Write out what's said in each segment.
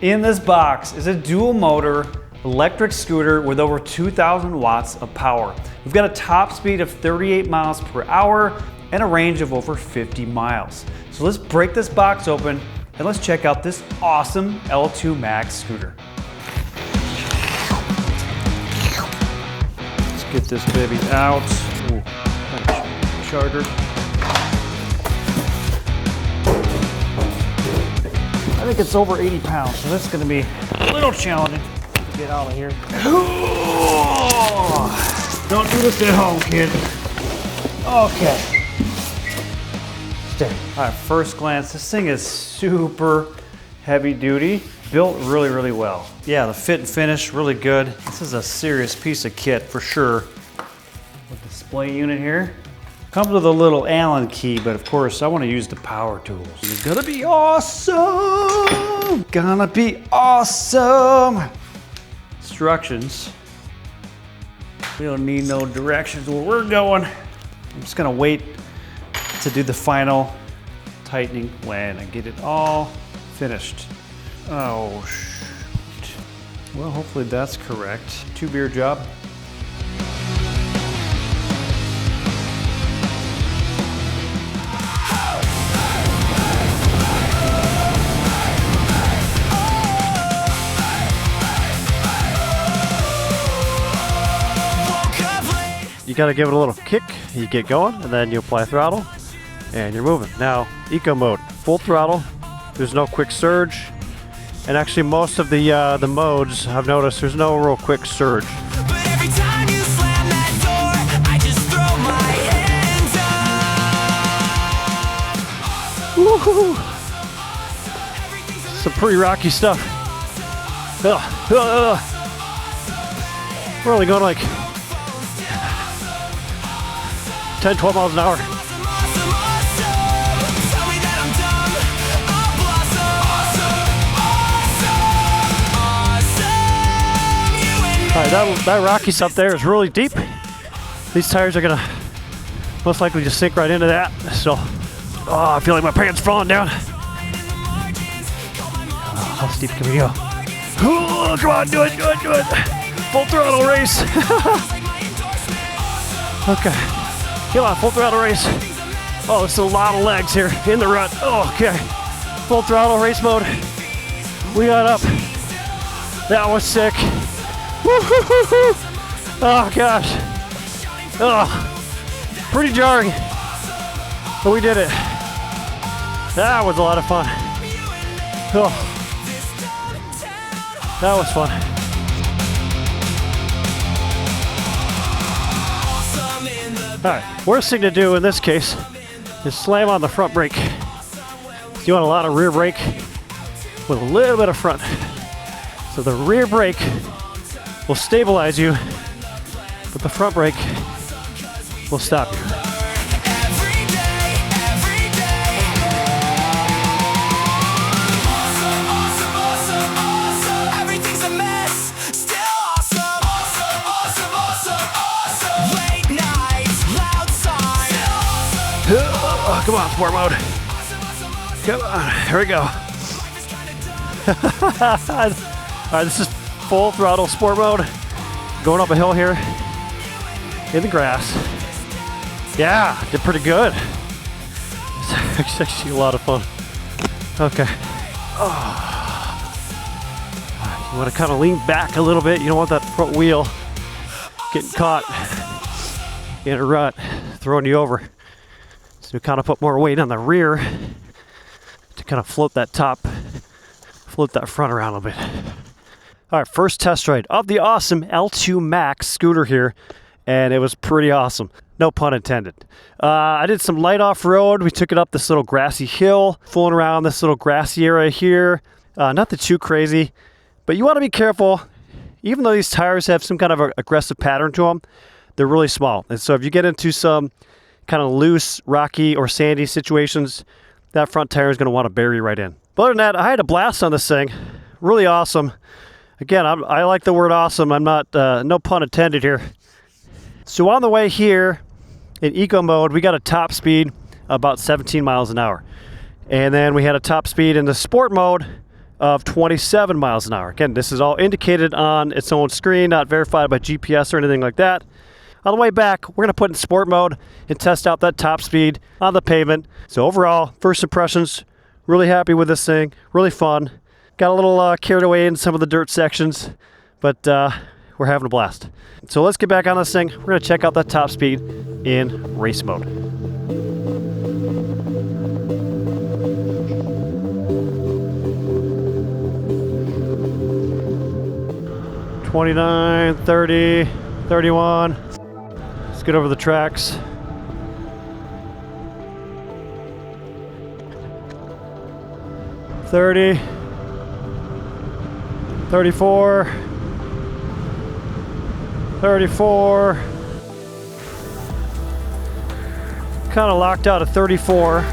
In this box is a dual motor electric scooter with over 2,000 watts of power. We've got a top speed of 38 miles per hour and a range of over 50 miles. So let's break this box open and let's check out this Ausom L2 Max scooter. Let's get this baby out. Ooh, charger. I think it's over 80 pounds, so that's gonna be a little challenging to get out of here. Don't do this at home, kid. Okay. All right, first glance, this thing is super heavy duty, built really, really well. Yeah, the fit and finish, really good. This is a serious piece of kit for sure. With the display unit here. Comes with a little Allen key, but of course I want to use the power tools. It's gonna be awesome! Gonna be awesome! Instructions. We don't need no directions where we're going. I'm just gonna wait to do the final tightening when I get it all finished. Oh, shoot. Well, hopefully that's correct. 2-beer job. You gotta give it a little kick, you get going, and then you apply throttle, and you're moving. Now, eco mode, full throttle, there's no quick surge, and actually most of the modes, I've noticed there's no real quick surge. But every time you slam that door, I just throw my hands up. Woohoo! Some pretty rocky stuff. We're only going like 10, 12 miles an hour. Alright, that rocky stuff there is really deep. These tires are gonna most likely just sink right into that. So, I feel like my pants falling down. How steep can we go? Oh, come on, do it. Full throttle race. Okay. Come on, full throttle race. Oh, it's a lot of legs here in the rut. Oh, okay. Full throttle race mode. We got up. That was sick. Woo-hoo-hoo-hoo. Oh, gosh. Oh, pretty jarring. But we did it. That was a lot of fun. Oh, that was fun. Alright, worst thing to do in this case is slam on the front brake. You want a lot of rear brake with a little bit of front. So the rear brake will stabilize you, but the front brake will stop you. Oh, come on, sport mode. Come on, here we go. Alright, this is full throttle sport mode. Going up a hill here in the grass. Yeah, did pretty good. It's actually a lot of fun. Okay. Oh. You want to kind of lean back a little bit. You don't want that front wheel getting caught in a rut, throwing you over. So kind of put more weight on the rear to kind of float that front around a little bit. All right, first test ride of the Ausom L2 Max scooter here, and it was pretty awesome. No pun intended. I did some light off-road. We took it up this little grassy hill, fooling around this little grassy area here. Nothing too crazy, but you want to be careful. Even though these tires have some kind of aggressive pattern to them, they're really small. And so if you get into some kind of loose, rocky, or sandy situations, that front tire is going to want to bury right in. But other than that, I had a blast on this thing. Really awesome. Again, I like the word awesome. I'm not, no pun intended here. So on the way here, in eco mode, we got a top speed about 17 miles an hour. And then we had a top speed in the sport mode of 27 miles an hour. Again, this is all indicated on its own screen, not verified by GPS or anything like that. On the way back, we're going to put in sport mode and test out that top speed on the pavement. So overall, first impressions, really happy with this thing, really fun. Got a little carried away in some of the dirt sections, but we're having a blast. So let's get back on this thing. We're going to check out that top speed in race mode. $29, $30, $31. Let's get over the tracks. $30, $34, $34. Kind of locked out at 34.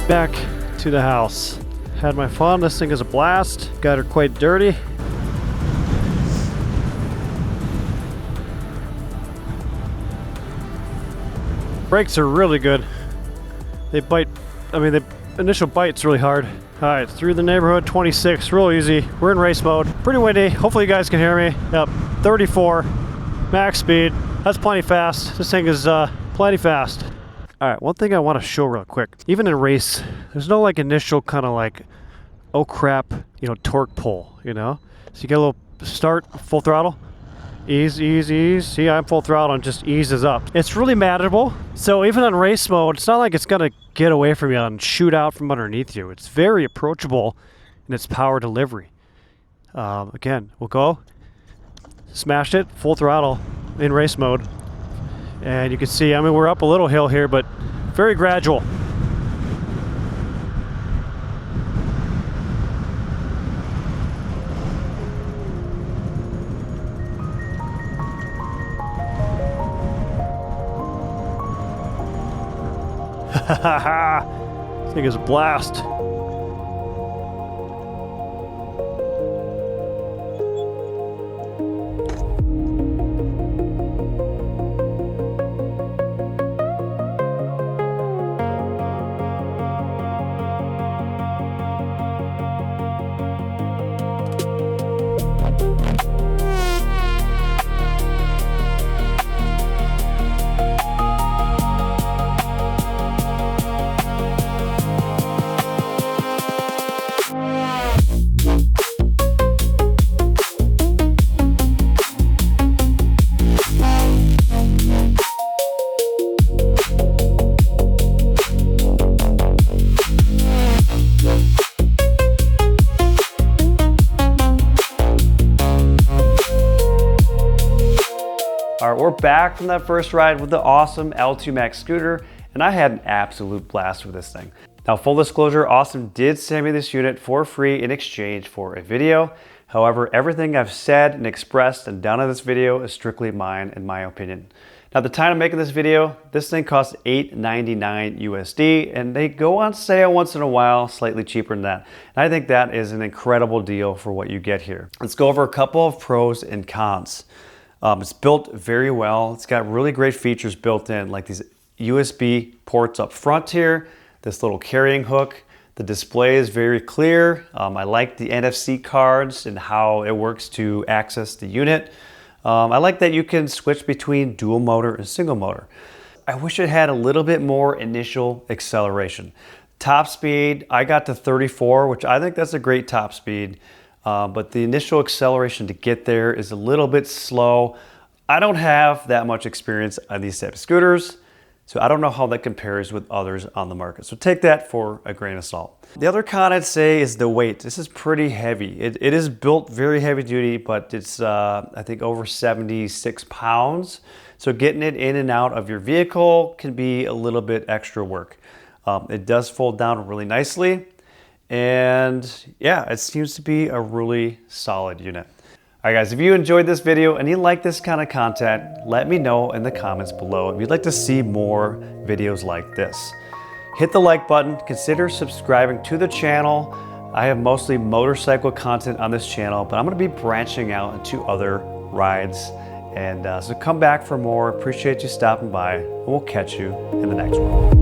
Back to the house. Had my fun. This thing is a blast. Got her quite dirty. Brakes are really good. They bite, the initial bite's really hard. All right, through the neighborhood, 26, real easy. We're in race mode. Pretty windy. Hopefully you guys can hear me. Yep, 34, max speed. That's plenty fast. This thing is plenty fast. All right, one thing I want to show real quick. Even in race, there's no like initial kind of like, oh crap, torque pull, So you get a little start, full throttle, ease, ease, ease. See, I'm full throttle and just eases up. It's really manageable. So even on race mode, it's not like it's gonna get away from you and shoot out from underneath you. It's very approachable in its power delivery. Again, we'll go, smashed it, full throttle in race mode. And you can see, we're up a little hill here, but very gradual. This thing is a blast. All right, we're back from that first ride with the Ausom L2 Max scooter, and I had an absolute blast with this thing. Now, full disclosure, Ausom did send me this unit for free in exchange for a video. However, everything I've said and expressed and done in this video is strictly mine and my opinion. Now, at the time of making this video, this thing costs $8.99 USD, and they go on sale once in a while, slightly cheaper than that. And I think that is an incredible deal for what you get here. Let's go over a couple of pros and cons. It's built very well. It's got really great features built in, like these USB ports up front here, this little carrying hook. The display is very clear. I like the NFC cards and how it works to access the unit. I like that you can switch between dual motor and single motor. I wish it had a little bit more initial acceleration. Top speed, I got to 34, which I think that's a great top speed. But the initial acceleration to get there is a little bit slow. I don't have that much experience on these type of scooters, So I don't know how that compares with others on the market. So take that for a grain of salt. The other con I'd say is the weight. This is pretty heavy. It is built very heavy duty, but it's I think over 76 pounds. So getting it in and out of your vehicle can be a little bit extra work. It does fold down really nicely. And yeah, it seems to be a really solid unit. All right guys, if you enjoyed this video and you like this kind of content, let me know in the comments below if you'd like to see more videos like this. Hit the like button, consider subscribing to the channel. I have mostly motorcycle content on this channel, but I'm gonna be branching out into other rides. And so come back for more. Appreciate you stopping by, and we'll catch you in the next one.